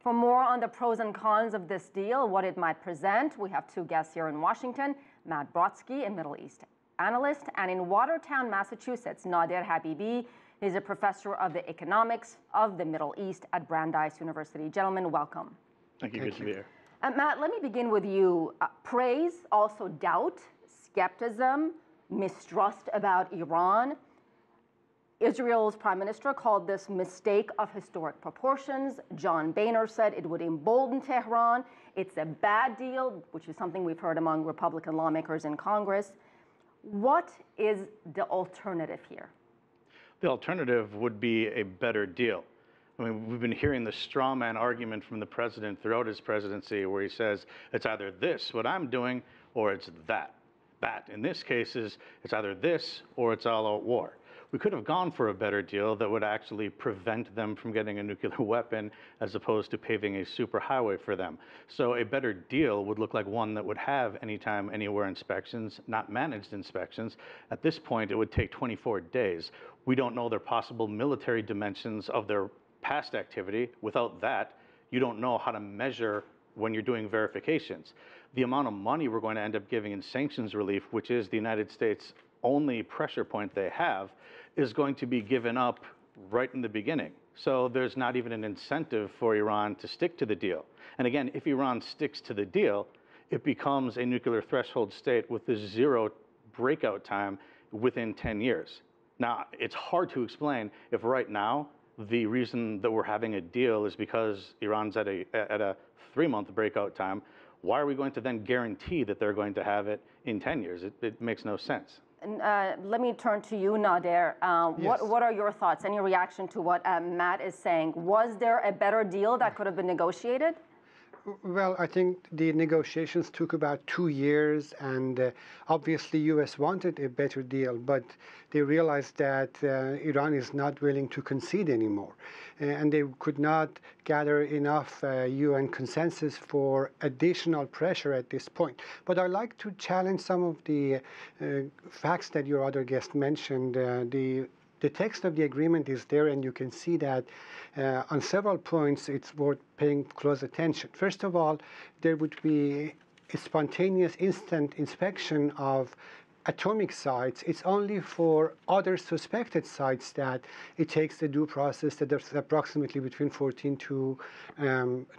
For more on the pros and cons of this deal, what it might present, we have two guests here in Washington, Matt Brodsky, a Middle East analyst, and in Watertown, Massachusetts, Nader Habibi. He's a professor of the economics of the Middle East at Brandeis University. Gentlemen, welcome. Thank you. Good to be here. Matt, let me begin with you. Praise, also doubt, skepticism, mistrust about Iran. Israel's prime minister called this mistake of historic proportions. John Boehner said it would embolden Tehran. It's a bad deal, which is something we've heard among Republican lawmakers in Congress. What is the alternative here? The alternative would be a better deal. I mean, we've been hearing the straw man argument from the president throughout his presidency where he says, it's either this, what I'm doing, or it's that. That, in this case, is it's either this or it's all out war. We could have gone for a better deal that would actually prevent them from getting a nuclear weapon as opposed to paving a superhighway for them. So a better deal would look like one that would have anytime, anywhere inspections, not managed inspections. At this point, it would take 24 days. We don't know their possible military dimensions of their past activity. Without that, you don't know how to measure when you're doing verifications. The amount of money we're going to end up giving in sanctions relief, which is the United States' only pressure point they have, is going to be given up right in the beginning. So there's not even an incentive for Iran to stick to the deal. And again, if Iran sticks to the deal, it becomes a nuclear threshold state with a zero breakout time within 10 years. Now, it's hard to explain if right now the reason that we're having a deal is because Iran's at a 3-month breakout time. Why are we going to then guarantee that they're going to have it in 10 years? It makes no sense. Let me turn to you, Nader. Yes. What are your thoughts? Any reaction to what Matt is saying? Was there a better deal that could have been negotiated? Well, I think the negotiations took about 2 years, and obviously U.S. wanted a better deal, but they realized that Iran is not willing to concede anymore, and they could not gather enough UN consensus for additional pressure at this point. But I'd like to challenge some of the facts that your other guest mentioned. The text of the agreement is there, and you can see that on several points it's worth paying close attention. First of all, there would be a spontaneous instant inspection of atomic sites. It's only for other suspected sites that it takes the due process that is approximately between 14 to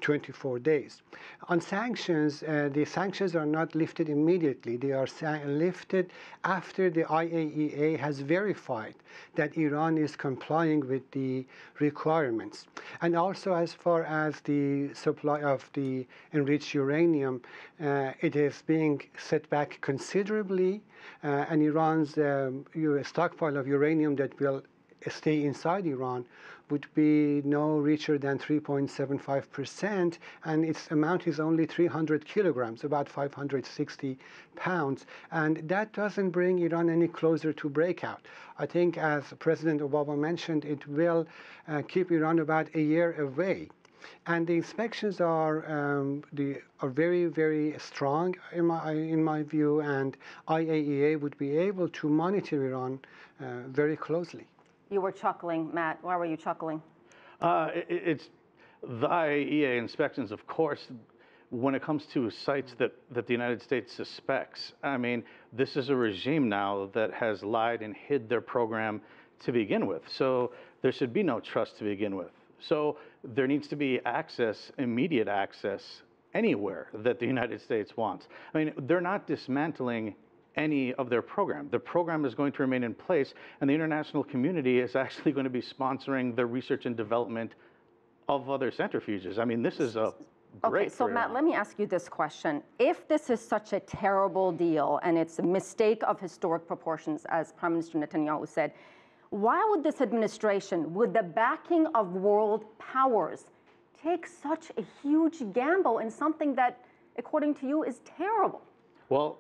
24 days. On sanctions, the sanctions are not lifted immediately. They are lifted after the IAEA has verified that Iran is complying with the requirements. And also as far as the supply of the enriched uranium, it is being set back considerably. And Iran's stockpile of uranium that will stay inside Iran would be no richer than 3.75%, and its amount is only 300 kilograms, about 560 pounds. And that doesn't bring Iran any closer to breakout. I think, as President Obama mentioned, it will keep Iran about a year away. And the inspections are very, very strong in my view, and IAEA would be able to monitor Iran very closely. You were chuckling, Matt. Why were you chuckling? It's the IAEA inspections, of course, when it comes to sites that the United States suspects. I mean, this is a regime now that has lied and hid their program to begin with. So there should be no trust to begin with. So there needs to be access, immediate access, anywhere that the United States wants. I mean, they're not dismantling any of their program. The program is going to remain in place, and the international community is actually going to be sponsoring the research and development of other centrifuges. I mean, this is a great. Okay, so Matt, let me ask you this question. If this is such a terrible deal and it's a mistake of historic proportions, as Prime Minister Netanyahu said, why would this administration, with the backing of world powers, take such a huge gamble in something that, according to you, is terrible? Well,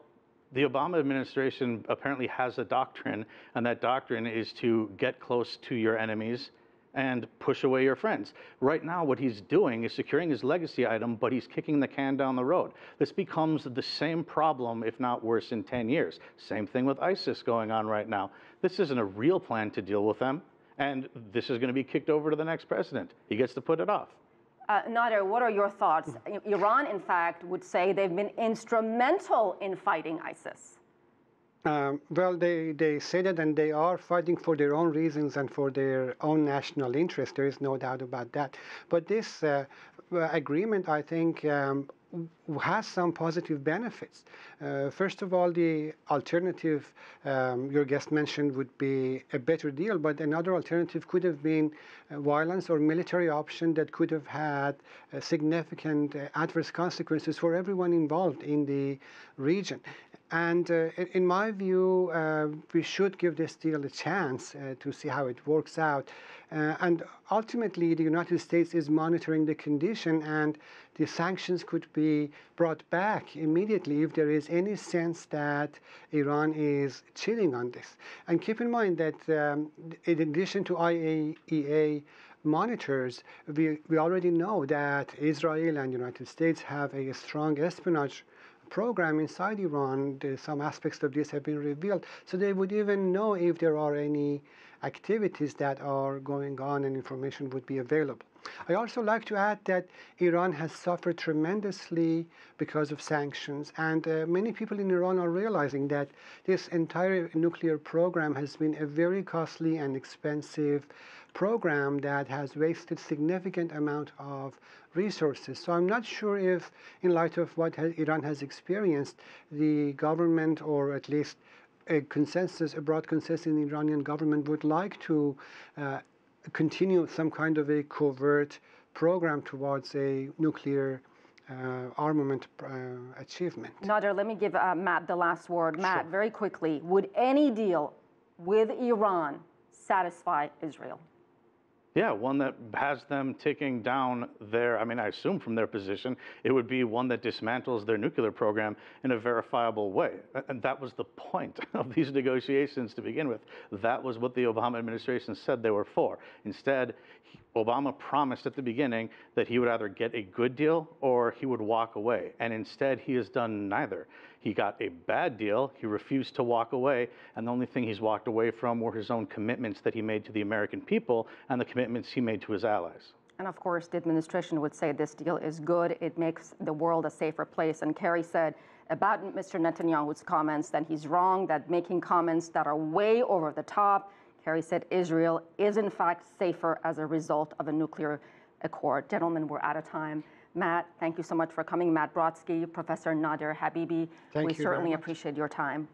the Obama administration apparently has a doctrine, and that doctrine is to get close to your enemies and push away your friends. Right now, what he's doing is securing his legacy item, but he's kicking the can down the road. This becomes the same problem, if not worse, in 10 years. Same thing with ISIS going on right now. This isn't a real plan to deal with them, and this is going to be kicked over to the next president. He gets to put it off. Nader, what are your thoughts? Iran, in fact, would say they've been instrumental in fighting ISIS. Well, they say that, and they are fighting for their own reasons and for their own national interest. There is no doubt about that. But this agreement, I think, has some positive benefits. First of all, the alternative your guest mentioned would be a better deal, but another alternative could have been violence or military option that could have had significant adverse consequences for everyone involved in the region. And in my view, we should give this deal a chance to see how it works out. And ultimately, the United States is monitoring the condition, and the sanctions could be brought back immediately if there is any sense that Iran is cheating on this. And keep in mind that in addition to IAEA monitors, we already know that Israel and the United States have a strong espionage program inside Iran. Some aspects of this have been revealed, so they would even know if there are any activities that are going on, and information would be available. I also like to add that Iran has suffered tremendously because of sanctions, and many people in Iran are realizing that this entire nuclear program has been a very costly and expensive program that has wasted significant amount of resources. So I'm not sure if, in light of what Iran has experienced, the government, or at least a broad consensus in the Iranian government, would like to continue some kind of a covert program towards a nuclear armament achievement. Nader, let me give Matt the last word. Matt, Sure. very quickly, would any deal with Iran satisfy Israel? Yeah, one that has them taking down their, I assume from their position, it would be one that dismantles their nuclear program in a verifiable way. And that was the point of these negotiations to begin with. That was what the Obama administration said they were for. Instead, Obama promised at the beginning that he would either get a good deal or he would walk away. And instead, he has done neither. He got a bad deal, he refused to walk away, and the only thing he's walked away from were his own commitments that he made to the American people and the commitments he made to his allies. And of course, the administration would say this deal is good. It makes the world a safer place. And Kerry said about Mr. Netanyahu's comments that he's wrong, that making comments that are way over the top. Kerry said Israel is in fact safer as a result of a nuclear accord. Gentlemen, we're out of time. Matt, thank you so much for coming. Matt Brodsky, Professor Nader Habibi, we certainly appreciate your time.